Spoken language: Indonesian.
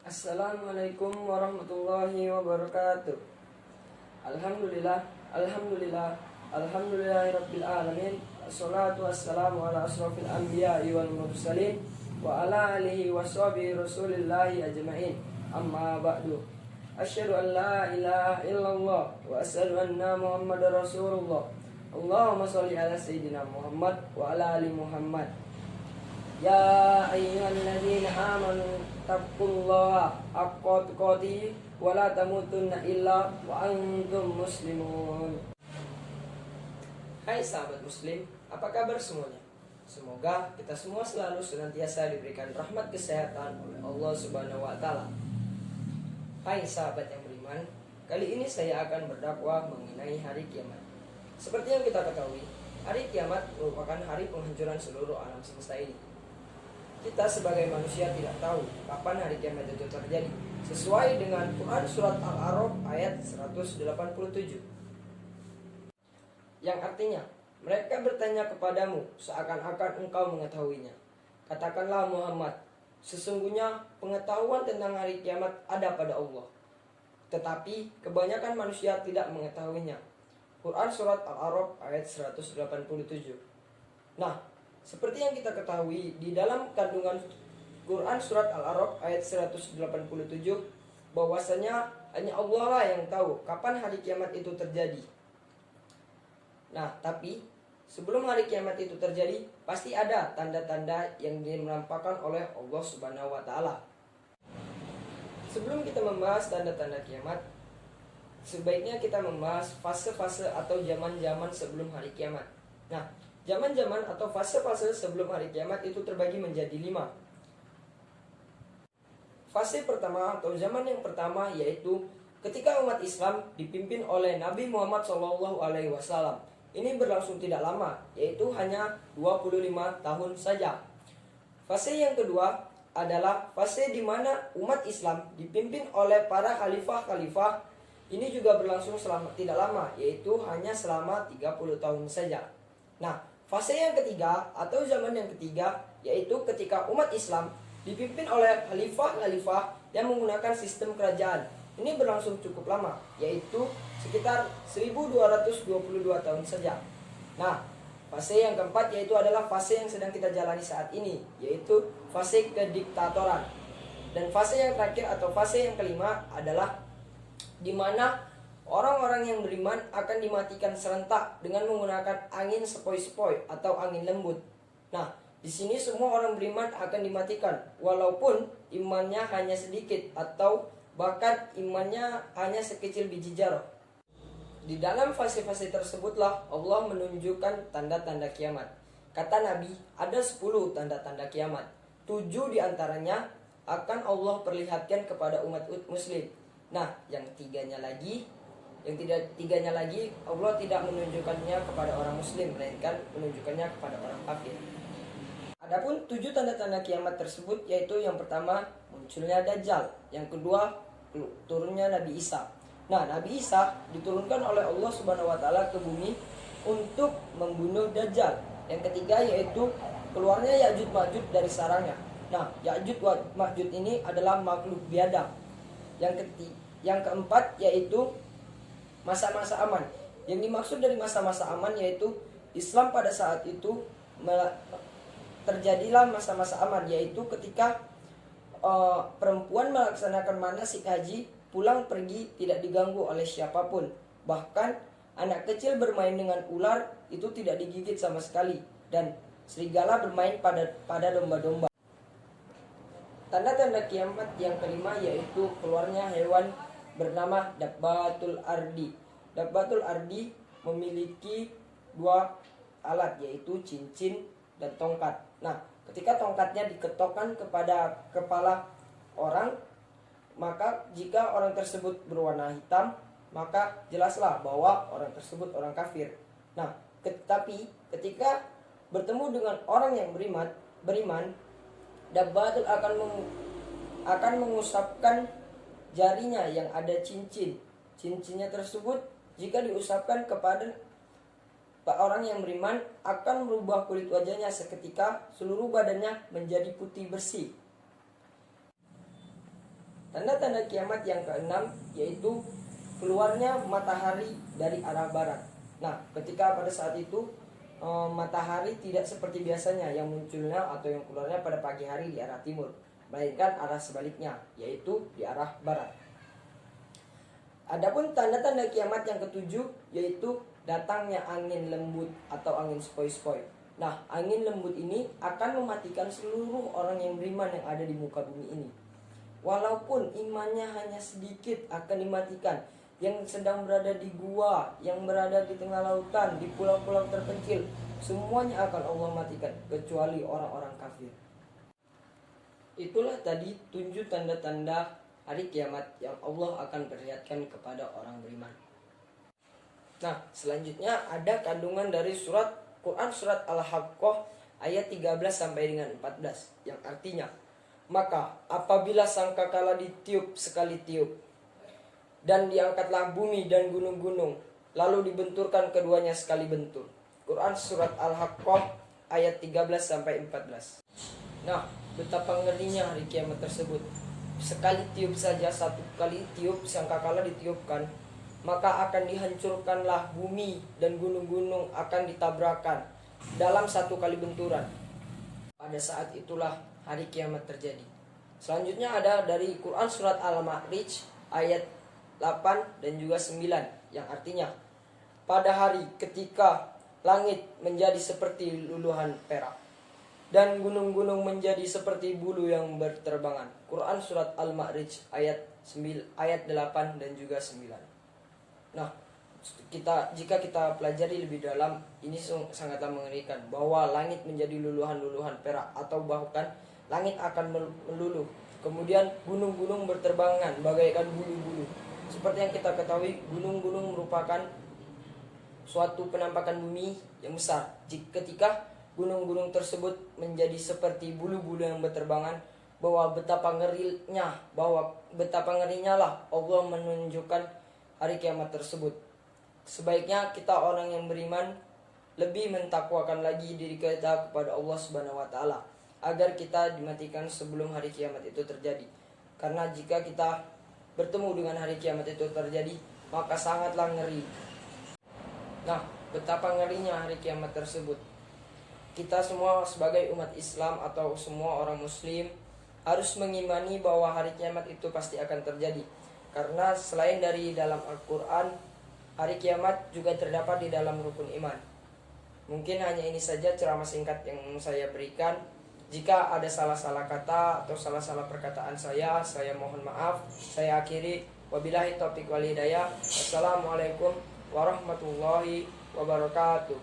Assalamualaikum warahmatullahi wabarakatuh. Alhamdulillah, alhamdulillah, alhamdulillahirabbil alamin. Assalatu wassalamu ala asrofil anbiya'i wal mursalin wa ala alihi washabihi rasulillahi ajma'in. Amma ba'du. Asyhadu an la ilaha illallah wa asyhadu anna Muhammadar Rasulullah. Allahumma sholli ala sayyidina Muhammad wa ala ali Muhammad. Ya ayyuhalladzina amanu taqullaha haqqa tuqatih wa la tamutunna illa wa antum muslimun. Hai sahabat muslim, apa kabar semuanya? Semoga kita semua selalu senantiasa diberikan rahmat kesehatan oleh Allah Subhanahu wa taala. Hai sahabat yang beriman, kali ini saya akan berdakwah mengenai hari kiamat. Seperti yang kita ketahui, hari kiamat merupakan hari penghancuran seluruh alam semesta ini. Kita sebagai manusia tidak tahu kapan hari kiamat itu terjadi, sesuai dengan Quran Surat Al-A'raf ayat 187. Yang artinya, mereka bertanya kepadamu seakan-akan engkau mengetahuinya. Katakanlah Muhammad, sesungguhnya pengetahuan tentang hari kiamat ada pada Allah, tetapi kebanyakan manusia tidak mengetahuinya. Quran Surat Al-A'raf ayat 187. Nah, seperti yang kita ketahui, di dalam kandungan Quran Surat Al-A'raf ayat 187, bahwasanya hanya Allah lah yang tahu kapan hari kiamat itu terjadi. Nah, tapi sebelum hari kiamat itu terjadi, pasti ada tanda-tanda yang dinampakkan oleh Allah Subhanahu wa taala. Sebelum kita membahas tanda-tanda kiamat, sebaiknya kita membahas fase-fase atau zaman-zaman sebelum hari kiamat. Nah, zaman-zaman atau fase-fase sebelum hari kiamat itu terbagi menjadi 5. Fase pertama atau zaman yang pertama yaitu ketika umat Islam dipimpin oleh Nabi Muhammad SAW. Ini berlangsung tidak lama, yaitu hanya 25 tahun saja. Fase yang kedua adalah fase di mana umat Islam dipimpin oleh para khalifah-khalifah. Ini juga berlangsung selama tidak lama, yaitu hanya selama 30 tahun saja. Nah, fase yang ketiga atau zaman yang ketiga yaitu ketika umat Islam dipimpin oleh khalifah-khalifah yang menggunakan sistem kerajaan. Ini berlangsung cukup lama, yaitu sekitar 1222 tahun saja. Nah, fase yang keempat yaitu adalah fase yang sedang kita jalani saat ini, yaitu fase kediktatoran. Dan fase yang terakhir atau fase yang kelima adalah di mana orang-orang yang beriman akan dimatikan serentak dengan menggunakan angin sepoi-sepoi atau angin lembut. Nah, di sini semua orang beriman akan dimatikan, walaupun imannya hanya sedikit atau bahkan imannya hanya sekecil biji jarah. Di dalam fase-fase tersebutlah Allah menunjukkan tanda-tanda kiamat. Kata Nabi, ada 10 tanda-tanda kiamat. 7 diantaranya akan Allah perlihatkan kepada umat muslim. Nah, yang tiganya lagi Allah tidak menunjukkannya kepada orang muslim, melainkan menunjukkannya kepada orang kafir. Adapun 7 tanda-tanda kiamat tersebut yaitu yang pertama munculnya Dajjal, yang kedua turunnya Nabi Isa. Nah, Nabi Isa diturunkan oleh Allah Subhanahu wa taala ke bumi untuk membunuh Dajjal. Yang ketiga yaitu keluarnya Ya'juj Ma'juj dari sarangnya. Nah, Ya'juj Ma'juj ini adalah makhluk biadab. Yang keempat yaitu masa-masa aman. Yang dimaksud dari masa-masa aman yaitu Islam pada saat itu terjadilah masa-masa aman, yaitu ketika perempuan melaksanakan manasik haji, pulang pergi tidak diganggu oleh siapapun. Bahkan anak kecil bermain dengan ular itu tidak digigit sama sekali, dan serigala bermain pada domba-domba. Tanda-tanda kiamat yang kelima yaitu keluarnya hewan bernama Dabbatul Ardi. Dabbatul Ardi memiliki 2 alat, yaitu cincin dan tongkat. Nah, ketika tongkatnya diketokkan kepada kepala orang, maka jika orang tersebut berwarna hitam, maka jelaslah bahwa orang tersebut orang kafir. Nah, tetapi ketika bertemu dengan orang yang beriman, Dabbatul akan mengusapkan jarinya yang ada cincin. Cincinnya tersebut jika diusapkan kepada orang yang beriman akan merubah kulit wajahnya seketika, seluruh badannya menjadi putih bersih. Tanda-tanda kiamat yang keenam yaitu keluarnya matahari dari arah barat. Nah, ketika pada saat itu matahari tidak seperti biasanya yang munculnya atau yang keluarnya pada pagi hari di arah timur, melainkan arah sebaliknya, yaitu di arah barat. Adapun tanda-tanda kiamat yang ketujuh yaitu datangnya angin lembut atau angin sepoi-sepoi. Nah, angin lembut ini akan mematikan seluruh orang yang beriman yang ada di muka bumi ini. Walaupun imannya hanya sedikit akan dimatikan. Yang sedang berada di gua, yang berada di tengah lautan, di pulau-pulau terpencil, semuanya akan Allah matikan kecuali orang-orang kafir. Itulah tadi 7 tanda-tanda hari kiamat yang Allah akan perlihatkan kepada orang beriman. Nah, selanjutnya ada kandungan dari Quran surat Al-Haqqah ayat 13 sampai dengan 14 yang artinya, maka apabila sangkakala ditiup sekali tiup dan diangkatlah bumi dan gunung-gunung, lalu dibenturkan keduanya sekali bentur. Quran surat Al-Haqqah ayat 13 sampai 14. Nah, betapa ngerinya hari kiamat tersebut. Sekali tiup saja, satu kali tiup sangkakala ditiupkan, maka akan dihancurkanlah bumi dan gunung-gunung akan ditabrakkan dalam satu kali benturan. Pada saat itulah hari kiamat terjadi. Selanjutnya ada dari Quran surat Al-Ma'rij ayat 8 dan juga 9 yang artinya, pada hari ketika langit menjadi seperti luluhan perak dan gunung-gunung menjadi seperti bulu yang berterbangan. Quran surat Al-Ma'rij ayat 8 dan juga 9. Nah, jika kita pelajari lebih dalam, ini sangatlah mengerikan bahwa langit menjadi luluhan-luluhan perak atau bahkan langit akan meluluh. Kemudian gunung-gunung berterbangan bagaikan bulu-bulu. Seperti yang kita ketahui, gunung-gunung merupakan suatu penampakan bumi yang besar. Ketika gunung-gunung tersebut menjadi seperti bulu-bulu yang berterbangan, bahwa betapa ngerinya lah Allah menunjukkan hari kiamat tersebut. Sebaiknya kita orang yang beriman lebih mentakwakan lagi diri kita kepada Allah Subhanahu wa taala agar kita dimatikan sebelum hari kiamat itu terjadi. Karena jika kita bertemu dengan hari kiamat itu terjadi, maka sangatlah ngeri. Nah, betapa ngerinya hari kiamat tersebut. Kita semua sebagai umat Islam atau semua orang muslim harus mengimani bahwa hari kiamat itu pasti akan terjadi. Karena selain dari dalam Al-Quran, hari kiamat juga terdapat di dalam rukun iman. Mungkin hanya ini saja ceramah singkat yang saya berikan. Jika ada salah-salah kata atau salah-salah perkataan saya mohon maaf. Saya akhiri. Wabillahi taufiq wal hidayah. Wassalamualaikum warahmatullahi wabarakatuh.